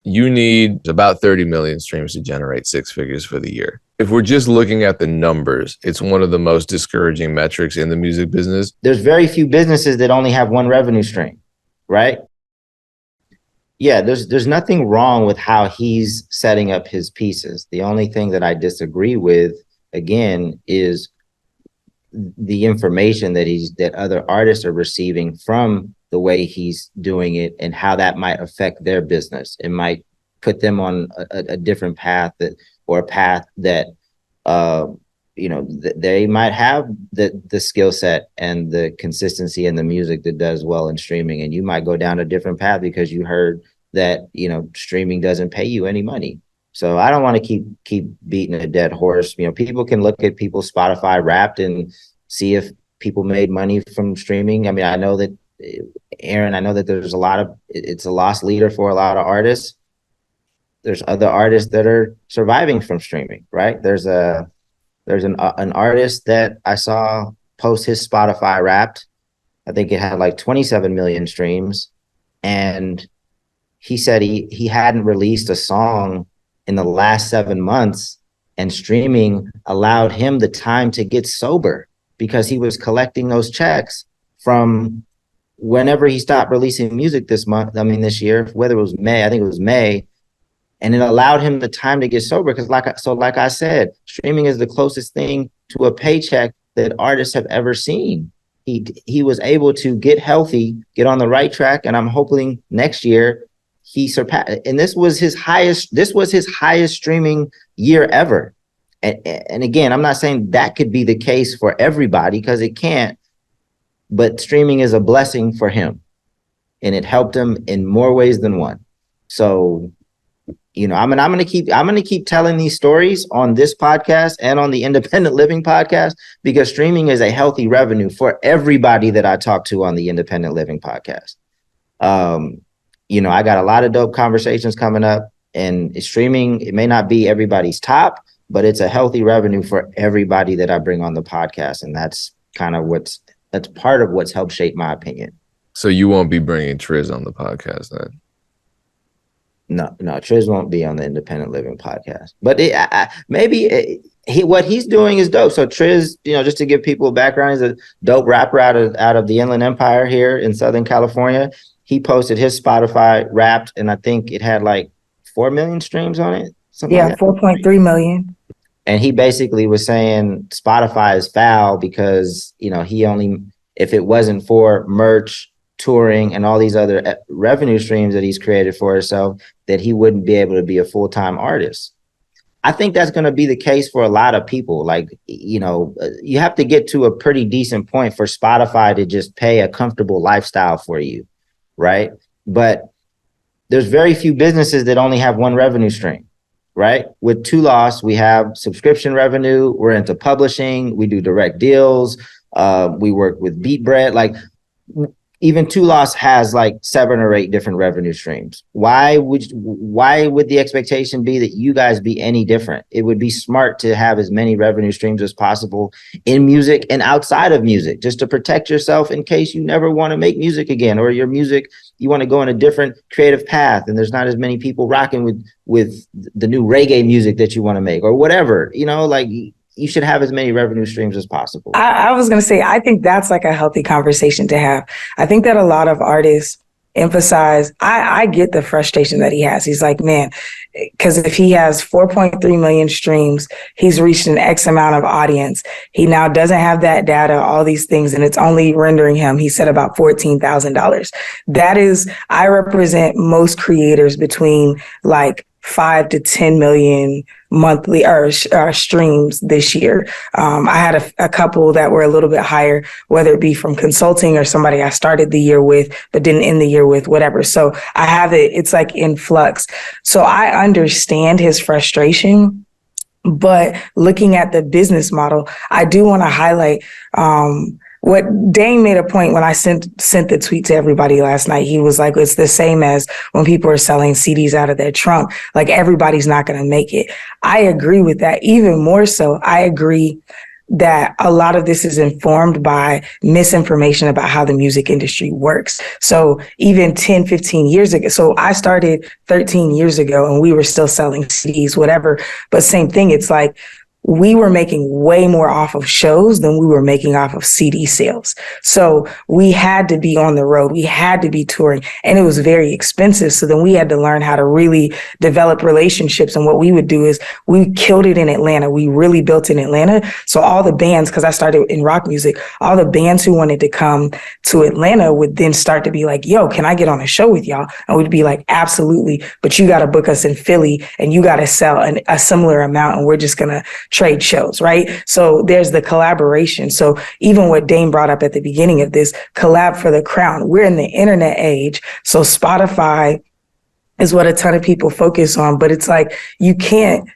You need about 30 million streams to generate six figures for the year. If we're just looking at the numbers, it's one of the most discouraging metrics in the music business. There's very few businesses that only have one revenue stream, right? Yeah, there's nothing wrong with how he's setting up his pieces. The only thing that I disagree with, again, is the information that other artists are receiving from the way he's doing it and how that might affect their business. It might put them on a different path or a path that they might have the skill set and the consistency in the music that does well in streaming, and you might go down a different path because you heard that streaming doesn't pay you any money. So I don't want to keep beating a dead horse. People can look at people's Spotify Wrapped and see if people made money from streaming. I mean, I know that, Erinn, there's it's a lost leader for a lot of artists. There's other artists that are surviving from streaming, right? There's an artist that I saw post his Spotify Wrapped. I think it had like 27 million streams. And he said he hadn't released a song in the last 7 months, and streaming allowed him the time to get sober because he was collecting those checks from whenever he stopped releasing music this year, whether it was May, I think it was May. And it allowed him the time to get sober because like I said, streaming is the closest thing to a paycheck that artists have ever seen. He was able to get healthy, get on the right track. And I'm hoping next year he surpassed, and this was his highest streaming year ever. And again, I'm not saying that could be the case for everybody because it can't, but streaming is a blessing for him and it helped him in more ways than one. So, I'm going to keep telling these stories on this podcast and on the Independent Living podcast, because streaming is a healthy revenue for everybody that I talk to on the Independent Living podcast. I got a lot of dope conversations coming up, and streaming, it may not be everybody's top, but it's a healthy revenue for everybody that I bring on the podcast. And that's that's part of what's helped shape my opinion. So you won't be bringing Triz on the podcast then? No, Triz won't be on the Independent Living podcast, but what he's doing is dope. So Triz, just to give people a background, is a dope rapper out of the Inland Empire here in Southern California. He posted his Spotify Wrapped, and I think it had like 4 million streams on it. 4.3 million. And he basically was saying Spotify is foul because, if it wasn't for merch, touring, and all these other revenue streams that he's created for himself, that he wouldn't be able to be a full-time artist. I think that's going to be the case for a lot of people. Like, you have to get to a pretty decent point for Spotify to just pay a comfortable lifestyle for you, right? But there's very few businesses that only have one revenue stream, right? With Two Loss, we have subscription revenue. We're into publishing. We do direct deals. We work with BeatBread. Like, even Two Loss has like 7 or 8 different revenue streams. Why would the expectation be that you guys be any different? It would be smart to have as many revenue streams as possible in music and outside of music, just to protect yourself in case you never want to make music again, or your music, you want to go in a different creative path and there's not as many people rocking with the new reggae music that you want to make, or whatever, you should have as many revenue streams as possible. I was going to say, I think that's like a healthy conversation to have. I think that a lot of artists emphasize, I get the frustration that he has. He's like, man, because if he has 4.3 million streams, he's reached an X amount of audience. He now doesn't have that data, all these things, and it's only rendering him, he said, about $14,000. That is, I represent most creators between like 5 to 10 million monthly or streams this year. I had a couple that were a little bit higher, whether it be from consulting or somebody I started the year with, but didn't end the year with, whatever. So I have it's like in flux. So I understand his frustration, but looking at the business model, I do want to highlight, what Dane made a point when I sent the tweet to everybody last night. He was like, it's the same as when people are selling CDs out of their trunk. Like, everybody's not going to make it. I agree with that. Even more so, I agree that a lot of this is informed by misinformation about how the music industry works. So even 10, 15 years ago, so I started 13 years ago and we were still selling CDs, whatever, but same thing. It's like, we were making way more off of shows than we were making off of CD sales. So we had to be on the road. We had to be touring, and it was very expensive. So then we had to learn how to really develop relationships. And what we would do is we killed it in Atlanta. We really built in Atlanta. So all the bands, because I started in rock music, all the bands who wanted to come to Atlanta would then start to be like, yo, can I get on a show with y'all? And we'd be like, absolutely. But you got to book us in Philly and you got to sell a similar amount. And we're just going to trade shows, right? So there's the collaboration. So even what Dame brought up at the beginning of this, collab for the crown. We're in the internet age. So Spotify is what a ton of people focus on, but it's like, you can't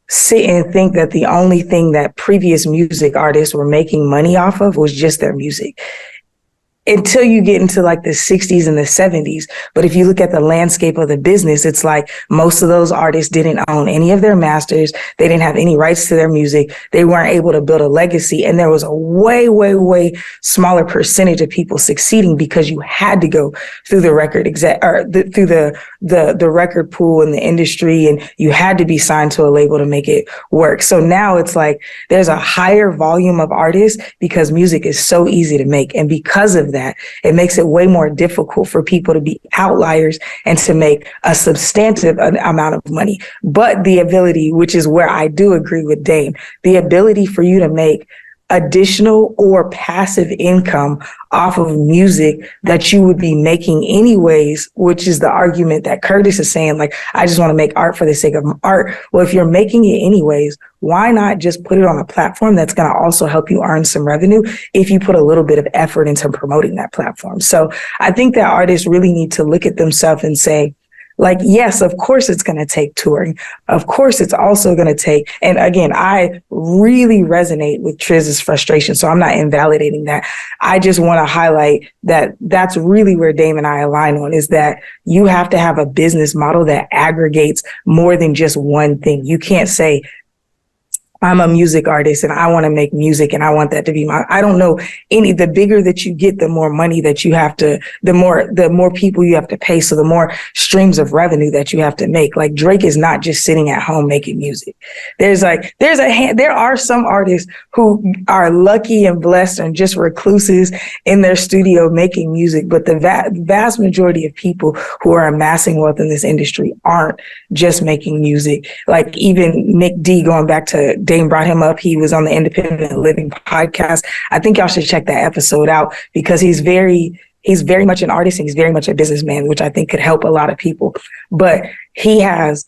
sit and think that the only thing that previous music artists were making money off of was just their music, until you get into like the 60s and the 70s. But if you look at the landscape of the business, it's like most of those artists didn't own any of their masters. They didn't have any rights to their music. They weren't able to build a legacy. And there was a way, way, way smaller percentage of people succeeding because you had to go through the record through the record pool in the industry, and you had to be signed to a label to make it work. So now it's like there's a higher volume of artists because music is so easy to make. And because of that, it makes it way more difficult for people to be outliers and to make a substantive amount of money. But the ability, which is where I do agree with Dame, the ability for you to make additional or passive income off of music that you would be making anyways, which is the argument that Curtis is saying, like, I just want to make art for the sake of art. Well, if you're making it anyways, why not just put it on a platform that's going to also help you earn some revenue if you put a little bit of effort into promoting that platform? So I think that artists really need to look at themselves and say, like, yes, of course it's going to take touring. Of course it's also going to take, and again, I really resonate with Triz's frustration, so I'm not invalidating that. I just want to highlight that that's really where Dame and I align on, is that you have to have a business model that aggregates more than just one thing. You can't say, I'm a music artist and I want to make music and I want that to be I don't know the bigger that you get, the more money that you have to, the more people you have to pay. So the more streams of revenue that you have to make. Like, Drake is not just sitting at home making music. There are some artists who are lucky and blessed and just recluses in their studio making music. But the vast majority of people who are amassing wealth in this industry aren't just making music. Like, even Nick D, going back to Dame brought him up. He was on the Independent Living podcast. I think y'all should check that episode out because he's very much an artist and he's very much a businessman, which I think could help a lot of people. But he has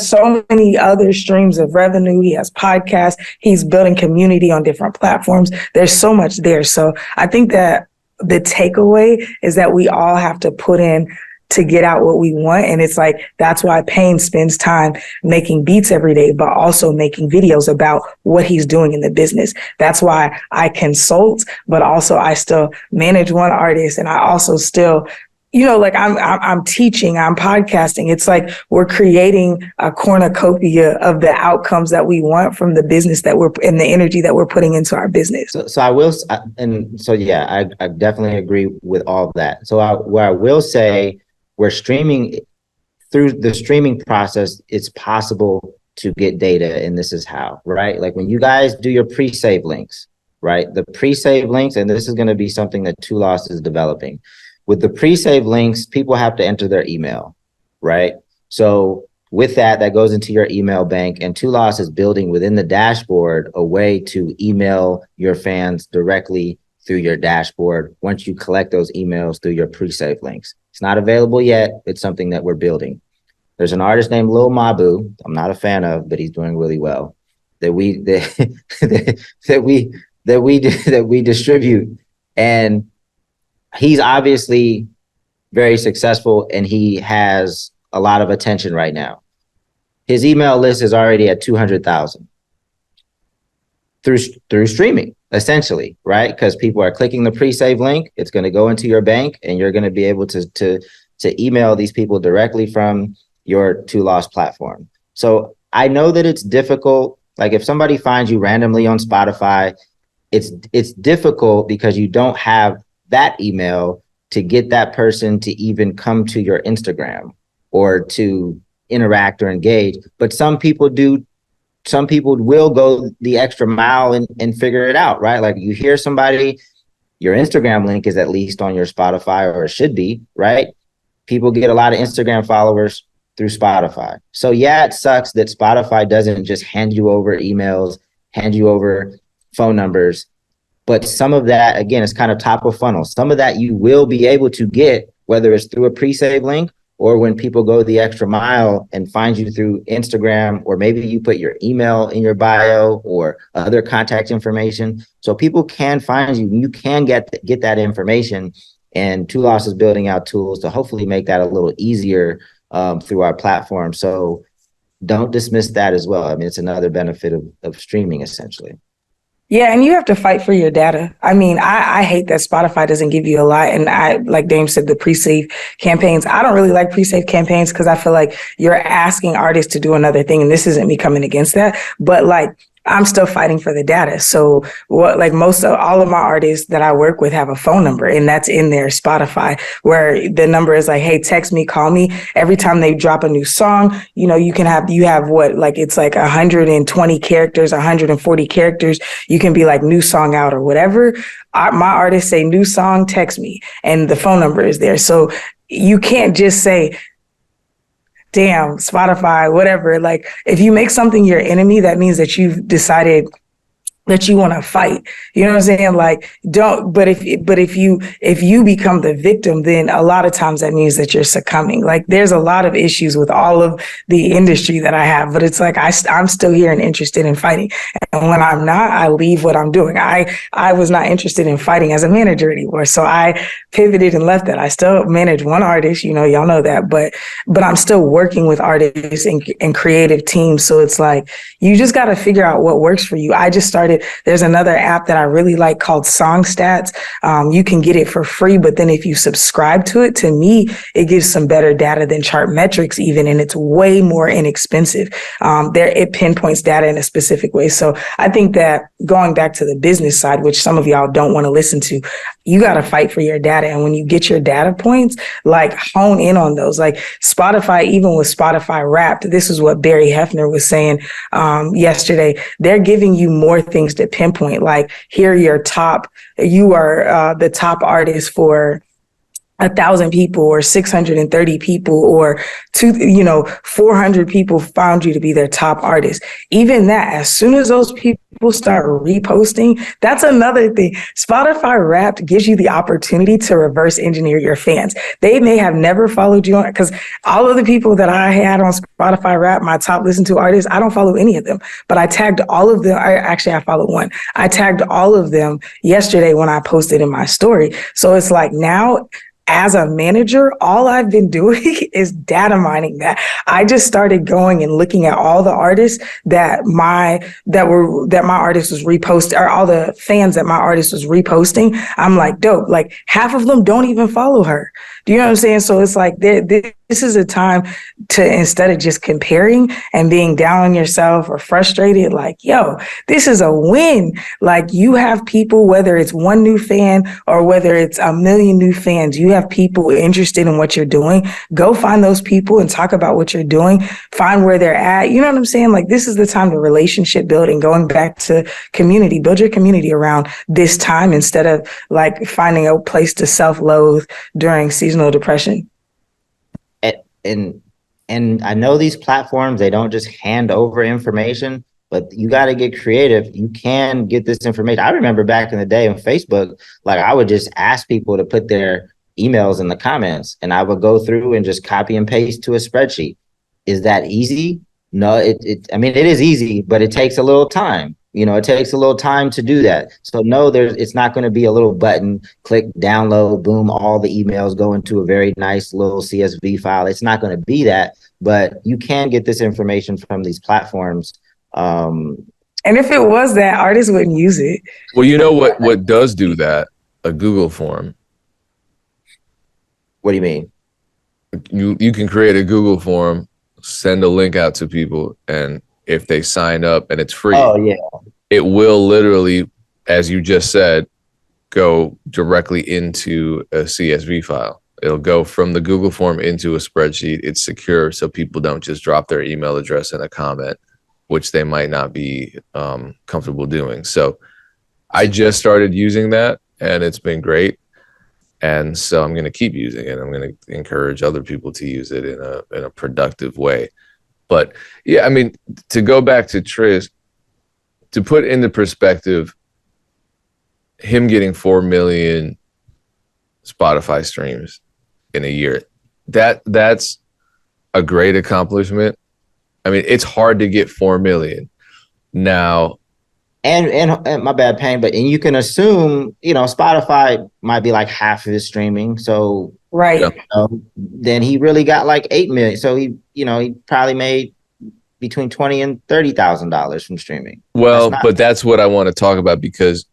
so many other streams of revenue. He has podcasts. He's building community on different platforms. There's so much there. So I think that the takeaway is that we all have to put in to get out what we want. And it's like, that's why Payne spends time making beats every day, but also making videos about what he's doing in the business. That's why I consult, but also I still manage one artist. And I also still, like I'm teaching, I'm podcasting. It's like we're creating a cornucopia of the outcomes that we want from the business that we're and the energy that we're putting into our business. So I will, I definitely agree with all of that. So what I will say, we're streaming through the streaming process. It's possible to get data, and this is how, right? Like when you guys do your pre-save links, right? The pre-save links, and this is going to be something that Two Lost is developing. With the pre-save links, people have to enter their email, right? So with that goes into your email bank, and Two Lost is building within the dashboard a way to email your fans directly through your dashboard once you collect those emails through your pre-save links. It's not available yet. It's something that we're building. There's an artist named Lil Mabu. I'm not a fan of, but he's doing really well. That we distribute, and he's obviously very successful, and he has a lot of attention right now. His email list is already at 200,000 through streaming, essentially, right? Because people are clicking the pre-save link. It's going to go into your bank, and you're going to be able to email these people directly from your Two Lost platform. So I know that it's difficult. Like if somebody finds you randomly on Spotify, it's difficult because you don't have that email to get that person to even come to your Instagram or to interact or engage. But some people do. Some people will go the extra mile and figure it out, right? Like you hear somebody, your Instagram link is at least on your Spotify, or it should be, right? People get a lot of Instagram followers through Spotify. So yeah, it sucks that Spotify doesn't just hand you over emails, hand you over phone numbers. But some of that, again, is kind of top of funnel. Some of that you will be able to get, whether it's through a pre-save link or when people go the extra mile and find you through Instagram, or maybe you put your email in your bio or other contact information. So people can find you. You can get that information. And Two Loss is building out tools to hopefully make that a little easier through our platform. So don't dismiss that as well. I mean, it's another benefit of streaming, essentially. Yeah, and you have to fight for your data. I mean, I hate that Spotify doesn't give you a lot. And I, like Dame said, the pre-save campaigns, I don't really like pre-save campaigns because I feel like you're asking artists to do another thing. And this isn't me coming against that. But like, I'm still fighting for the data. So what, like all of my artists that I work with have a phone number, and that's in their Spotify, where the number is like, hey, text me, call me. Every time they drop a new song, you know, you have what, like, it's like 120 characters, 140 characters. You can be like new song out or whatever. My artists say new song, text me, and the phone number is there. So you can't just say, damn, Spotify, whatever. Like, if you make something your enemy, that means that you've decided that you want to fight. You know what I'm saying? Like, but if you become the victim, then a lot of times that means that you're succumbing. Like, there's a lot of issues with all of the industry that I have, but it's like, I'm still here and interested in fighting. And when I'm not, I leave what I'm doing. I was not interested in fighting as a manager anymore. So I pivoted and left that. I still manage one artist, you know, y'all know that, but I'm still working with artists and creative teams. So it's like, you just got to figure out what works for you. I just started, there's another app that I really like called Song Stats. You can get it for free, but then if you subscribe to it, to me, it gives some better data than Chartmetrics even, and it's way more inexpensive. It pinpoints data in a specific way. So I think that going back to the business side, which some of y'all don't want to listen to, you got to fight for your data. And when you get your data points, like, hone in on those. Like Spotify, even with Spotify Wrapped, this is what Barry Hefner was saying yesterday. They're giving you more things to pinpoint. Like, here you are the top artist for 1,000 people or 630 people or 400 people found you to be their top artist. Even that, as soon as those people start reposting, that's another thing. Spotify Wrapped gives you the opportunity to reverse engineer your fans. They may have never followed you on, because all of the people that I had on Spotify Wrapped, my top listened to artists, I don't follow any of them, but I tagged all of them. I follow one. I tagged all of them yesterday when I posted in my story. So it's like, now, as a manager, all I've been doing is data mining that. I just started going and looking at all the artists that my artist was reposting, or all the fans that my artist was reposting. I'm like, dope. Like, half of them don't even follow her. Do you know what I'm saying? So it's like, this is a time to, instead of just comparing and being down on yourself or frustrated, like, yo, this is a win. Like, you have people, whether it's one new fan or whether it's a million new fans, you have people interested in what you're doing. Go find those people and talk about what you're doing. Find where they're at. You know what I'm saying? Like, this is the time to relationship building, going back to community. Build your community around this time instead of like finding a place to self-loathe during seasonal depression. And I know these platforms, they don't just hand over information, but you got to get creative. You can get this information. I remember back in the day on Facebook, like, I would just ask people to put their emails in the comments, and I would go through and just copy and paste to a spreadsheet. Is that easy? No, I mean, it is easy, but it takes a little time. You know, it takes a little time to do that. So no, it's not going to be a little button, click, download, boom, all the emails go into a very nice little CSV file. It's not going to be that, but you can get this information from these platforms. And if it was that, artists wouldn't use it. Well, you know what does do that? A Google form. What do you mean? You can create a Google form, send a link out to people, and if they sign up, and it's free. Oh yeah. It will literally, as you just said, go directly into a CSV file. It'll go from the Google form into a spreadsheet. It's secure, so people don't just drop their email address in a comment, which they might not be comfortable doing. So I just started using that, and it's been great. And so I'm going to keep using it. I'm going to encourage other people to use it in a productive way. But yeah, I mean, to go back to Tris, to put into perspective, him getting 4 million Spotify streams in a year, that's a great accomplishment. I mean, it's hard to get 4 million now. And my bad, Pain, but and you can assume, Spotify might be like half of his streaming. So Right. Then he really got like 8 million. So he probably made between $20,000 and $30,000 from streaming. Well, but that's what I want to talk about, because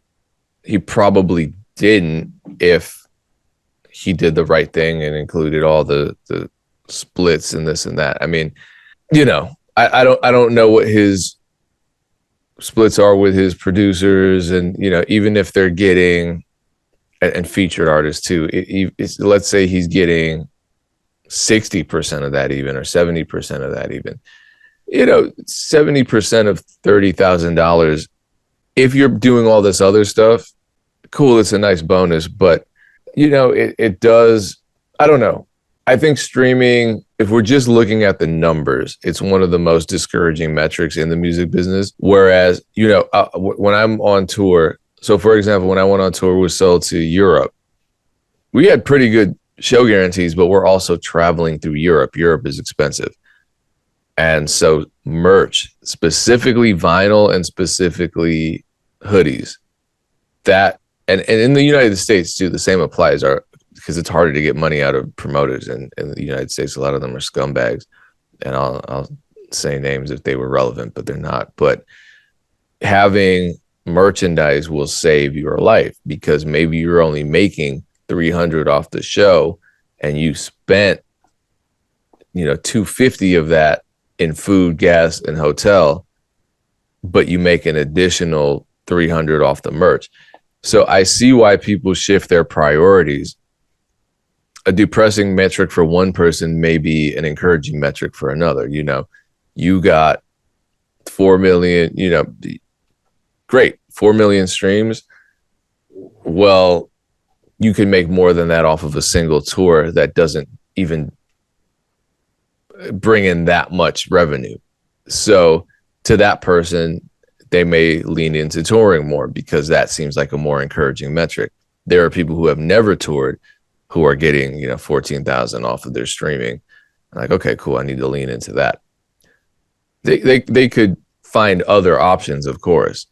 he probably didn't if he did the right thing and included all the splits and this and that. I mean, I don't know what his splits are with his producers, and even if they're getting and featured artists too, let's say he's getting 60% of that even, or 70% of that even, 70% of $30,000. If you're doing all this other stuff, cool, it's a nice bonus, but it does, I don't know. I think streaming, if we're just looking at the numbers, it's one of the most discouraging metrics in the music business. Whereas, when I'm on tour, so for example, when I went on tour with Soul to Europe, we had pretty good show guarantees, but we're also traveling through Europe. Europe is expensive. And so merch, specifically vinyl and specifically hoodies, that, and in the United States too, the same applies, because it's harder to get money out of promoters in the United States. A lot of them are scumbags, and I'll say names if they were relevant, but they're not. But having merchandise will save your life, because maybe you're only making $300 off the show, and you spent $250 of that in food, gas, and hotel, but you make an additional $300 off the merch. So I see why people shift their priorities. A depressing metric for one person may be an encouraging metric for another. You got 4 million, great, 4 million streams. Well, you can make more than that off of a single tour that doesn't even bring in that much revenue. So to that person, they may lean into touring more, because that seems like a more encouraging metric. There are people who have never toured who are getting, 14,000 off of their streaming. Like, okay, cool, I need to lean into that. They could find other options, of course.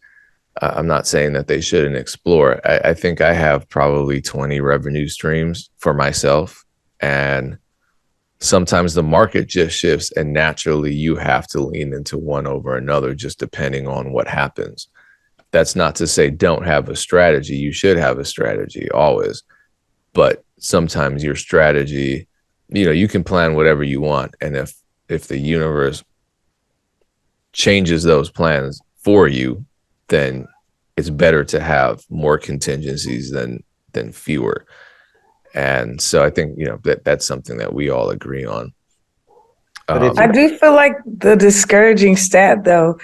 I'm not saying that they shouldn't explore. I think I have probably 20 revenue streams for myself, and sometimes the market just shifts, and naturally you have to lean into one over another, just depending on what happens. That's not to say don't have a strategy. You should have a strategy always, but sometimes your strategy, you can plan whatever you want, and if the universe changes those plans for you, then it's better to have more contingencies than fewer. And so I think, that's something that we all agree on. I do feel like the discouraging stat, though,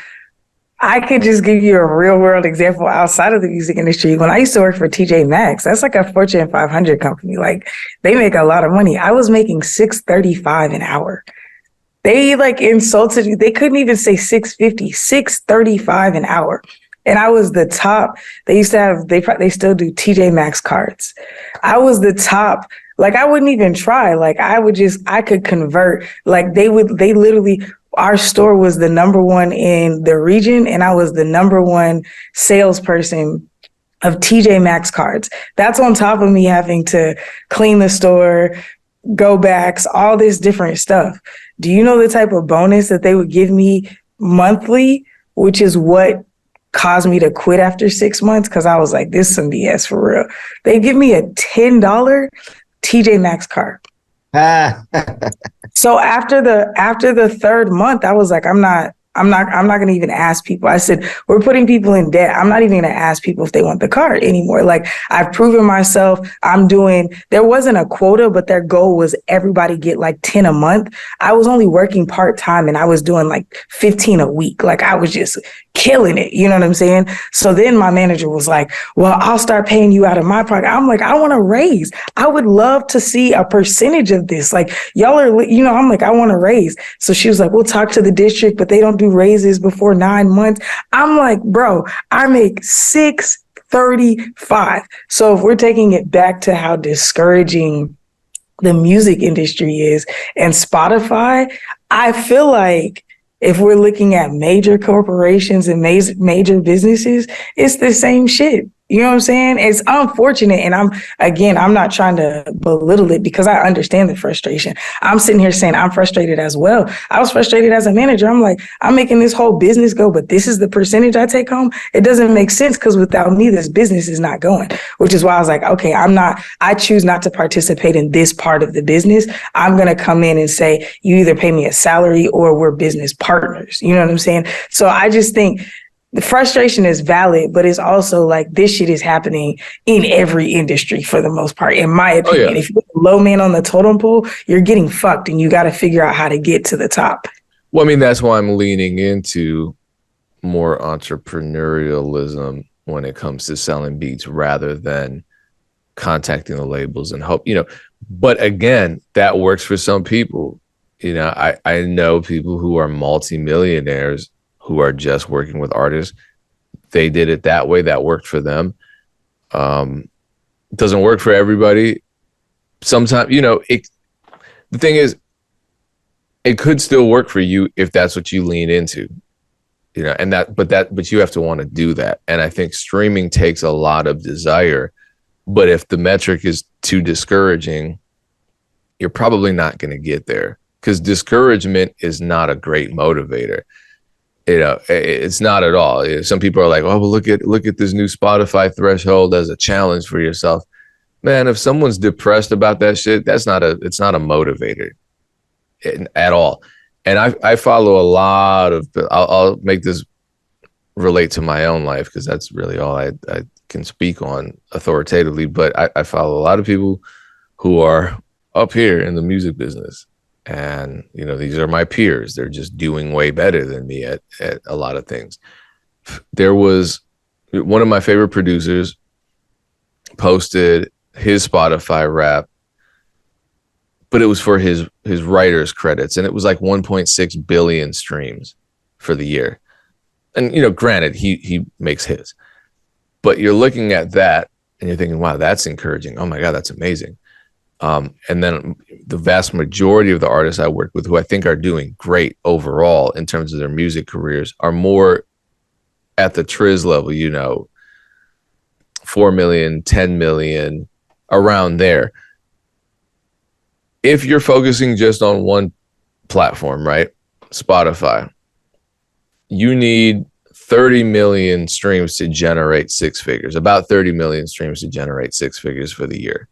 I could just give you a real world example outside of the music industry. When I used to work for TJ Maxx, that's like a Fortune 500 company. Like, they make a lot of money. I was making $635 an hour. They insulted me. They couldn't even say $650, $635 an hour. And I was the top. They used to have, they still do TJ Maxx cards. I was the top. Like, I wouldn't even try. Like, I could convert. Like, they literally, our store was the number one in the region, and I was the number one salesperson of TJ Maxx cards. That's on top of me having to clean the store, go backs, all this different stuff. Do you know the type of bonus that they would give me monthly, which is what caused me to quit after 6 months? Because I was like, this is some BS for real. They give me a $10 TJ Maxx card. So after the third month, I was like, I'm not I'm not going to even ask people. I said, we're putting people in debt. I'm not even going to ask people if they want the card anymore. Like, I've proven myself. There wasn't a quota, but their goal was everybody get like 10 a month. I was only working part-time and I was doing like 15 a week. Like, I was just killing it. You know what I'm saying? So then my manager was like, well, I'll start paying you out of my pocket. I'm like, I want to raise. I would love to see a percentage of this. Like, y'all are, I'm like, I want to raise. So she was like, we'll talk to the district, but they don't do raises before 9 months. I'm like, bro, I make $635. So if we're taking it back to how discouraging the music industry is and Spotify, I feel like if we're looking at major corporations and major businesses, it's the same shit. You know what I'm saying? It's unfortunate. And I'm not trying to belittle it because I understand the frustration. I'm sitting here saying I'm frustrated as well. I was frustrated as a manager. I'm like, I'm making this whole business go, but this is the percentage I take home. It doesn't make sense because without me, this business is not going, which is why I was like, okay, I choose not to participate in this part of the business. I'm going to come in and say, you either pay me a salary or we're business partners. You know what I'm saying? So I just think the frustration is valid, but it's also like this shit is happening in every industry for the most part, in my opinion. Oh, yeah. If you're a low man on the totem pole, you're getting fucked and you got to figure out how to get to the top. Well, I mean, that's why I'm leaning into more entrepreneurialism when it comes to selling beats rather than contacting the labels and hope, but again, that works for some people. I know people who are multimillionaires who are just working with artists. They did it that way. That worked for them. It doesn't work for everybody. Sometimes, the thing is, it could still work for you if that's what you lean into, but you have to want to do that. And I think streaming takes a lot of desire, but if the metric is too discouraging, you're probably not going to get there because discouragement is not a great motivator. It's not at all. Some people are like, oh, well, look at this new Spotify threshold as a challenge for yourself. Man, if someone's depressed about that shit, it's not a motivator at all. And I follow a lot of, I'll make this relate to my own life because that's really all I can speak on authoritatively. But I follow a lot of people who are up here in the music business. And, these are my peers. They're just doing way better than me at a lot of things. There was one of my favorite producers posted his Spotify rap, but it was for his writer's credits. And it was like 1.6 billion streams for the year. And, granted, he makes his. But you're looking at that and you're thinking, wow, that's encouraging. Oh, my God, that's amazing. And then the vast majority of the artists I work with who I think are doing great overall in terms of their music careers are more at the Triz level, 4 million, 10 million, around there. If you're focusing just on one platform, right? Spotify, you need 30 million streams to generate six figures, about 30 million streams to generate six figures for the year.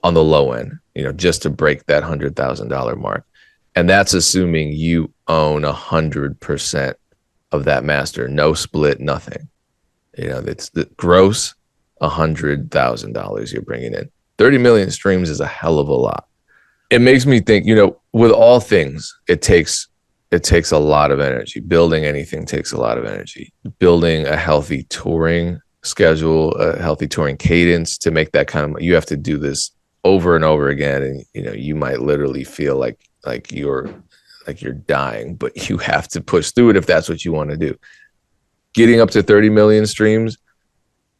On the low end, just to break that $100,000 mark. And that's assuming you own 100% of that master, no split, nothing. It's the gross $100,000 you're bringing in. 30 million streams is a hell of a lot. It makes me think, with all things, it takes a lot of energy. Building anything takes a lot of energy. Building a healthy touring schedule, a healthy touring cadence to make that kind of, you have to do this over and over again, and you might literally feel like you're dying, but you have to push through it if that's what you want to do. Getting up to 30 million streams,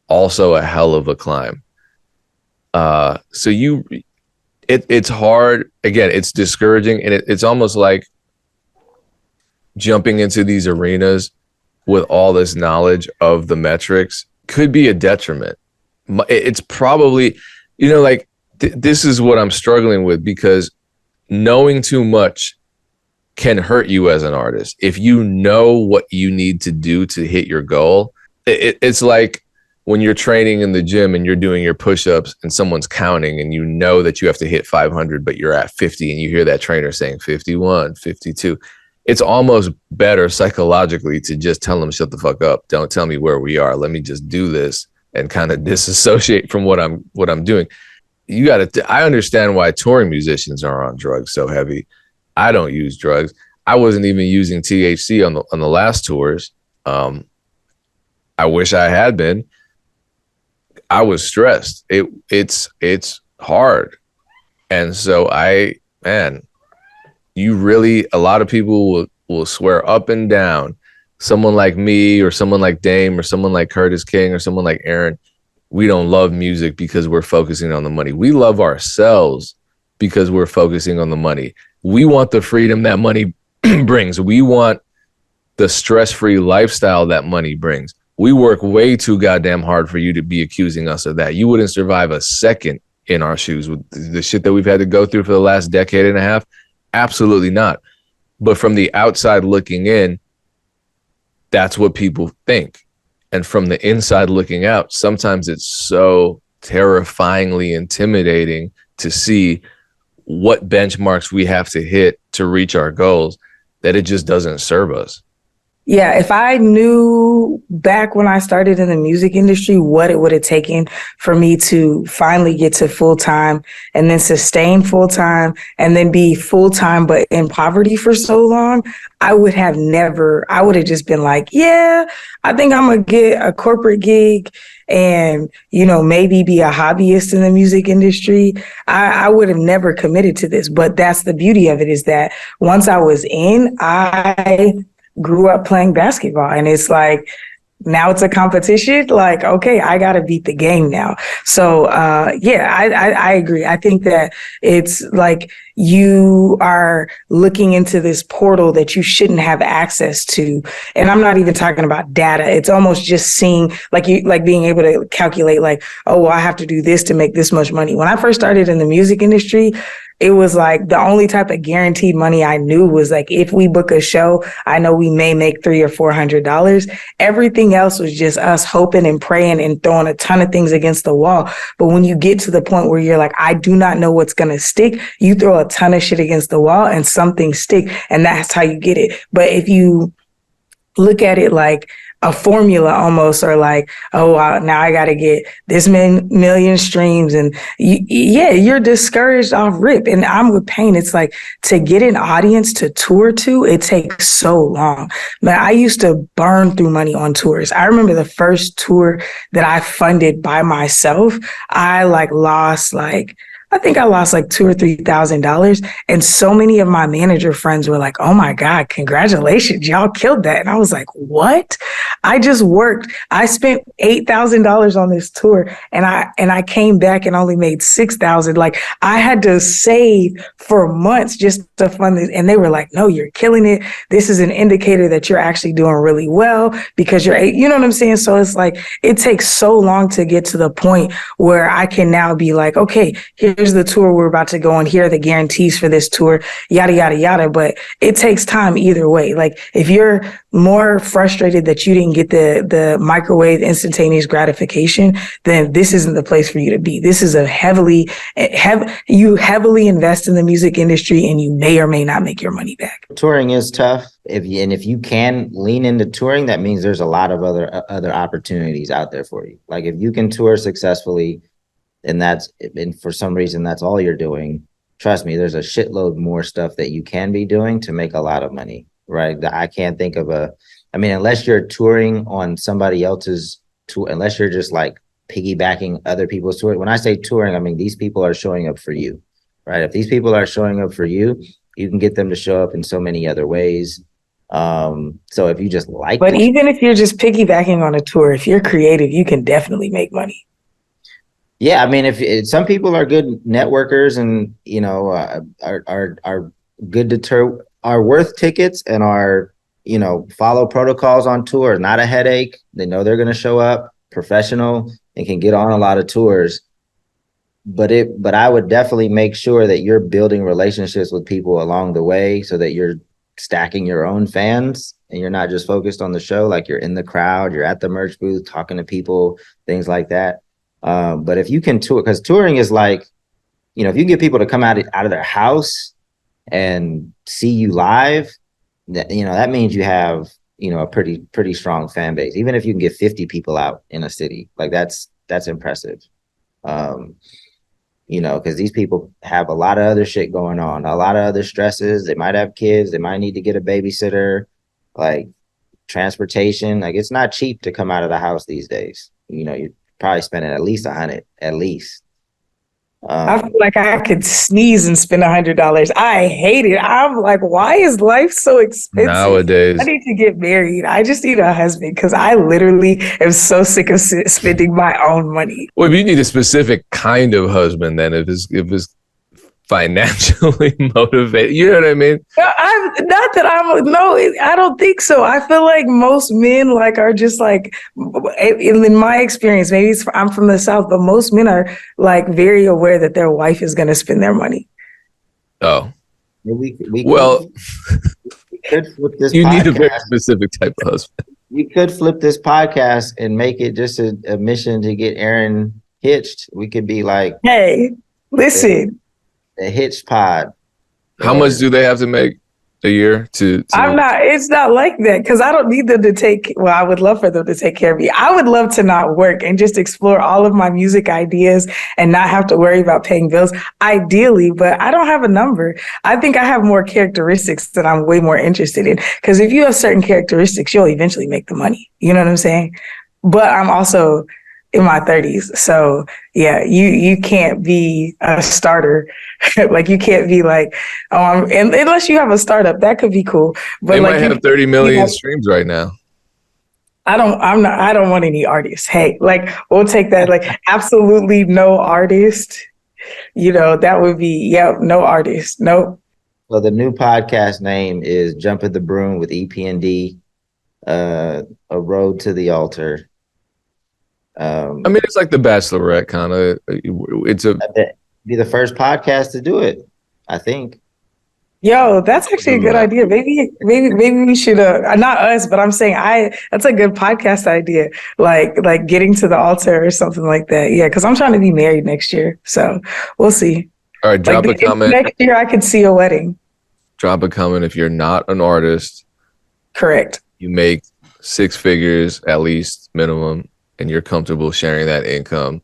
also a hell of a climb. So it's hard. Again, it's discouraging, and it's almost like jumping into these arenas with all this knowledge of the metrics could be a detriment. It's probably, this is what I'm struggling with, because knowing too much can hurt you as an artist. If you know what you need to do to hit your goal, it's like when you're training in the gym and you're doing your push-ups and someone's counting and you know that you have to hit 500, but you're at 50 and you hear that trainer saying 51, 52. it's almost better psychologically to just tell them, shut the fuck up. Don't tell me where we are. Let me just do this and kind of disassociate from what I'm doing. You got to, I understand why touring musicians are on drugs so heavy. I don't use drugs. I wasn't even using THC on the last tours. I wish I had been. I was stressed. It's hard. And so a lot of people will swear up and down, someone like me or someone like Dame or someone like Curtis King or someone like Erinn, we don't love music because we're focusing on the money. We love ourselves because we're focusing on the money. We want the freedom that money brings. We want the stress-free lifestyle that money brings. We work way too goddamn hard for you to be accusing us of that. You wouldn't survive a second in our shoes with the shit that we've had to go through for the last decade and a half. Absolutely not. But from the outside looking in, that's what people think. And from the inside looking out, sometimes it's so terrifyingly intimidating to see what benchmarks we have to hit to reach our goals that it just doesn't serve us. Yeah, if I knew back when I started in the music industry what it would have taken for me to finally get to full time and then sustain full time and then be full time but in poverty for so long, I would have just been like, yeah, I think I'm gonna get a corporate gig and, maybe be a hobbyist in the music industry. I would have never committed to this, but that's the beauty of it, is that once I was in, I grew up playing basketball, and it's like, now it's a competition. Like, okay, I got to beat the game now. So, I agree. I think that it's like you are looking into this portal that you shouldn't have access to. And I'm not even talking about data. It's almost just seeing, like being able to calculate, like, oh, well, I have to do this to make this much money. When I first started in the music industry, it was like the only type of guaranteed money I knew was like, if we book a show, I know we may make $300 or $400. Everything else was just us hoping and praying and throwing a ton of things against the wall. But when you get to the point where you're like, I do not know what's going to stick, you throw a ton of shit against the wall and something stick. And that's how you get it. But if you look at it like a formula almost, or like, oh, now I got to get this million streams. And you're discouraged off rip. And I'm with Payne. It's like, to get an audience to tour to, it takes so long. But I used to burn through money on tours. I remember the first tour that I funded by myself, I lost like $2,000 or $3,000. And so many of my manager friends were like, oh my God, congratulations, y'all killed that. And I was like, what? I just worked. I spent $8,000 on this tour and I came back and only made $6,000. Like, I had to save for months just to fund this. And they were like, no, you're killing it. This is an indicator that you're actually doing really well because you know what I'm saying? So it's like, it takes so long to get to the point where I can now be like, okay, here's the tour we're about to go on. Here are the guarantees for this tour, yada, yada, yada. But it takes time either way. Like, if you're more frustrated that you didn't get the microwave instantaneous gratification, then this isn't the place for you to be. This is you heavily invest in the music industry and you may or may not make your money back. Touring is tough. If you can lean into touring, that means there's a lot of other opportunities out there for you. Like, if you can tour successfully, and for some reason that's all you're doing, trust me, there's a shitload more stuff that you can be doing to make a lot of money, right? I can't think of unless you're touring on somebody else's tour, unless you're just like piggybacking other people's tour. When I say touring, I mean, these people are showing up for you, right? If these people are showing up for you, you can get them to show up in so many other ways. So if you just like, but even if you're just piggybacking on a tour, if you're creative, you can definitely make money. Yeah, I mean, if some people are good networkers and are good to are worth tickets and are follow protocols on tour, not a headache. They know they're going to show up professional and can get on a lot of tours. But I would definitely make sure that you're building relationships with people along the way so that you're stacking your own fans and you're not just focused on the show. Like, you're in the crowd, you're at the merch booth, talking to people, things like that. But if you can tour, because touring is like, if you can get people to come out of their house and see you live, that means you have, a pretty strong fan base. Even if you can get 50 people out in a city, like that's impressive. Because these people have a lot of other shit going on, a lot of other stresses. They might have kids, they might need to get a babysitter, like transportation. Like it's not cheap to come out of the house these days. You're probably spending at least 100, at least. I feel like I could sneeze and spend $100. I hate it. I'm like, why is life so expensive? Nowadays, I need to get married. I just need a husband because I literally am so sick of spending my own money. well, if you need a specific kind of husband, then if it's financially motivated, you know what I mean? I don't think so. I feel like most men are just like, in my experience, maybe I'm from the South, but most men are like very aware that their wife is going to spend their money. Oh, we could flip this. You need a very specific type of husband. We could flip this podcast and make it just a mission to get Erinn hitched. We could be like, hey, listen. The hitch pod. How much do they have to make a year to it's not like that because I don't need them to I would love for them to take care of me. I would love to not work and just explore all of my music ideas and not have to worry about paying bills, ideally, but I don't have a number. I think I have more characteristics that I'm way more interested in because if you have certain characteristics, you'll eventually make the money. You know what I'm saying? But I'm also in my 30s. So yeah, you can't be a starter. Like you can't be like, and unless you have a startup, that could be cool. But they might have 30 million streams right now. I don't want any artists. Hey, we'll take that. Like absolutely no artist. That would be, no artist. Nope. So the new podcast name is Jump at the Broom with EP&D, A Road to the Altar. It's like The Bachelorette kind of. Be the first podcast to do it, I think. Yo, that's actually a good idea. Maybe we should not us, but I'm saying that's a good podcast idea. Like getting to the altar or something like that. Yeah, because I'm trying to be married next year, so we'll see. All right, drop a comment. Next year I could see a wedding. Drop a comment if you're not an artist. Correct. You make 6 figures at least minimum, and you're comfortable sharing that income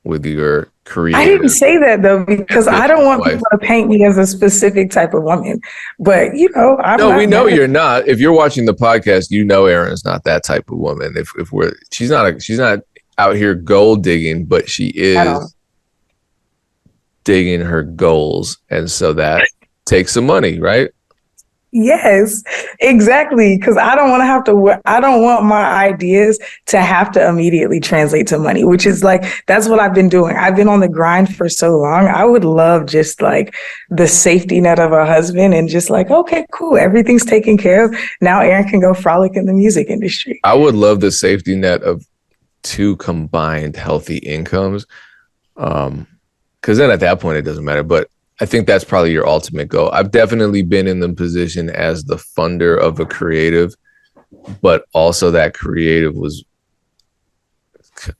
with your career. I didn't say that though, because I don't want people to paint me as a specific type of woman. But we know you're not. If you're watching the podcast, Erinn's not that type of woman. She's not out here gold digging, but she is digging her goals, and so that takes some money, right? Yes, exactly. Because I don't want my ideas to have to immediately translate to money, which is that's what I've been doing. I've been on the grind for so long. I would love just the safety net of a husband and just okay, cool. Everything's taken care of. Now Erinn can go frolic in the music industry. I would love the safety net of 2 combined healthy incomes. Because then at that point, it doesn't matter. But I think that's probably your ultimate goal. I've definitely been in the position as the funder of a creative, but also that creative was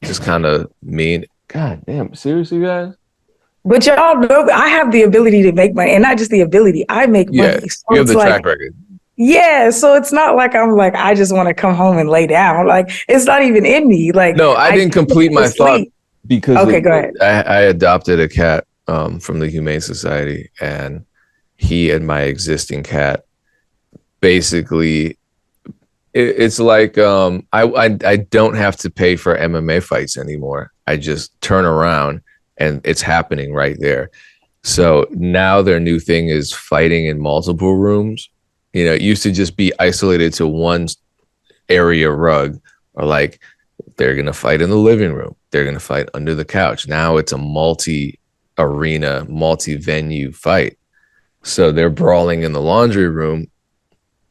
just kind of mean. God damn, seriously, guys? But y'all know I have the ability to make money, and not just the ability, I make money. So you have the track record. Yeah, so it's not I'm I just want to come home and lay down. It's not even in me. No, I didn't complete my thought because okay, go ahead. I adopted a cat from the Humane Society, and he and my existing cat basically it's like I don't have to pay for MMA fights anymore. I just turn around and it's happening right there. So now their new thing is fighting in multiple rooms. It used to just be isolated to one area rug, or they're gonna fight in the living room, they're gonna fight under the couch. Now it's a multi-arena, multi-venue fight. So they're brawling in the laundry room.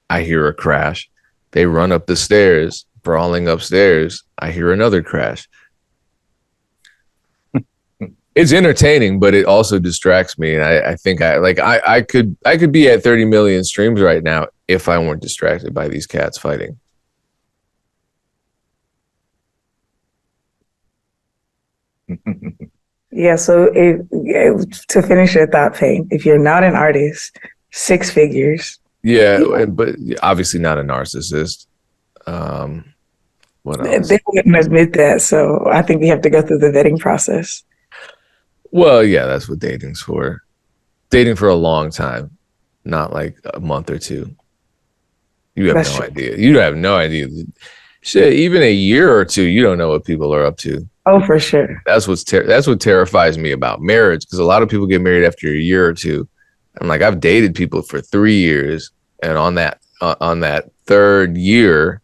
I hear a crash. They run up the stairs, brawling upstairs. I hear another crash. It's entertaining, but it also distracts me. And I think I could be at 30 million streams right now if I weren't distracted by these cats fighting. Yeah, so to finish your thought, Payne, if you're not an artist, 6 figures, Yeah, but obviously not a narcissist. What else? They wouldn't admit that. So I think we have to go through the vetting process. Well, yeah, that's what dating's for. Dating for a long time, not like a month or two. You have That's no true. idea. You have no idea. Shit, even a year or two, you don't know what people are up to. Oh, for sure. That's what terrifies me about marriage, because a lot of people get married after a year or two. I'm like, I've dated people for 3 years, and on that third year,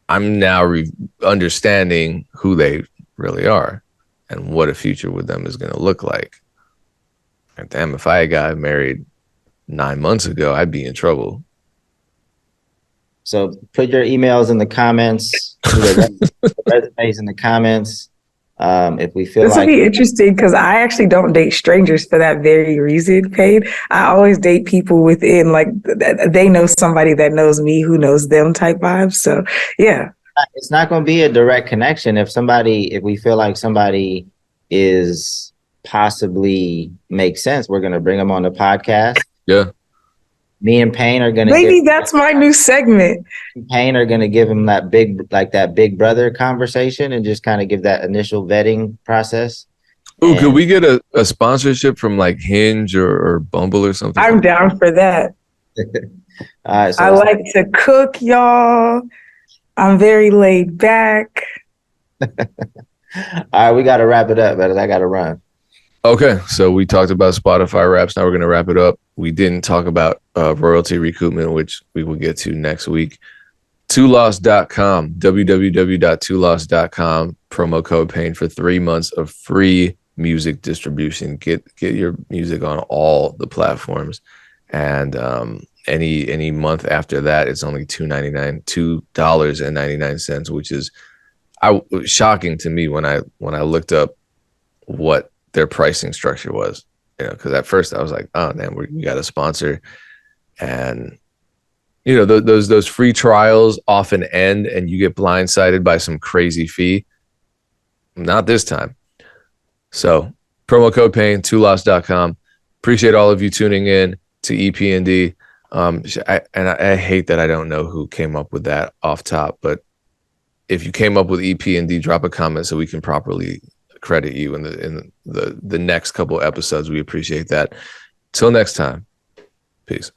I'm now understanding who they really are and what a future with them is going to look like. And damn, if I had got married 9 months ago, I'd be in trouble. So put your emails in the comments, resumes in the comments. If we feel This will like be interesting because I actually don't date strangers for that very reason, Paige. I always date people within, like, they know somebody that knows me who knows them type vibes. So, yeah. it's not going to be a direct connection. If we feel like somebody is possibly makes sense, we're going to bring them on the podcast. Yeah. Me and Payne are going to Maybe that's my new segment. Payne are going to give him that big brother conversation and just kind of give that initial vetting process. Oh, could we get a sponsorship from like Hinge or Bumble or something? I'm down for that. I like to cook, y'all. I'm very laid back. All right, we got to wrap it up, but I got to run. Okay, so we talked about Spotify raps. Now we're going to wrap it up. We didn't talk about royalty recoupment, which we will get to next week. TwoLost.com, www.twoLost.com, promo code PAIN for 3 months of free music distribution. Get your music on all the platforms, and any month after that, it's only $2.99, which is shocking to me when I looked up what their pricing structure was, because at first I was like, oh damn, we got a sponsor, and those free trials often end and you get blindsided by some crazy fee. Not this time. So promo code PAIN, TwoLost.com. Appreciate all of you tuning in to EP&D. I hate that I don't know who came up with that off top, but if you came up with EP&D, drop a comment so we can properly credit you in the next couple episodes. We appreciate that. Till next time. Peace.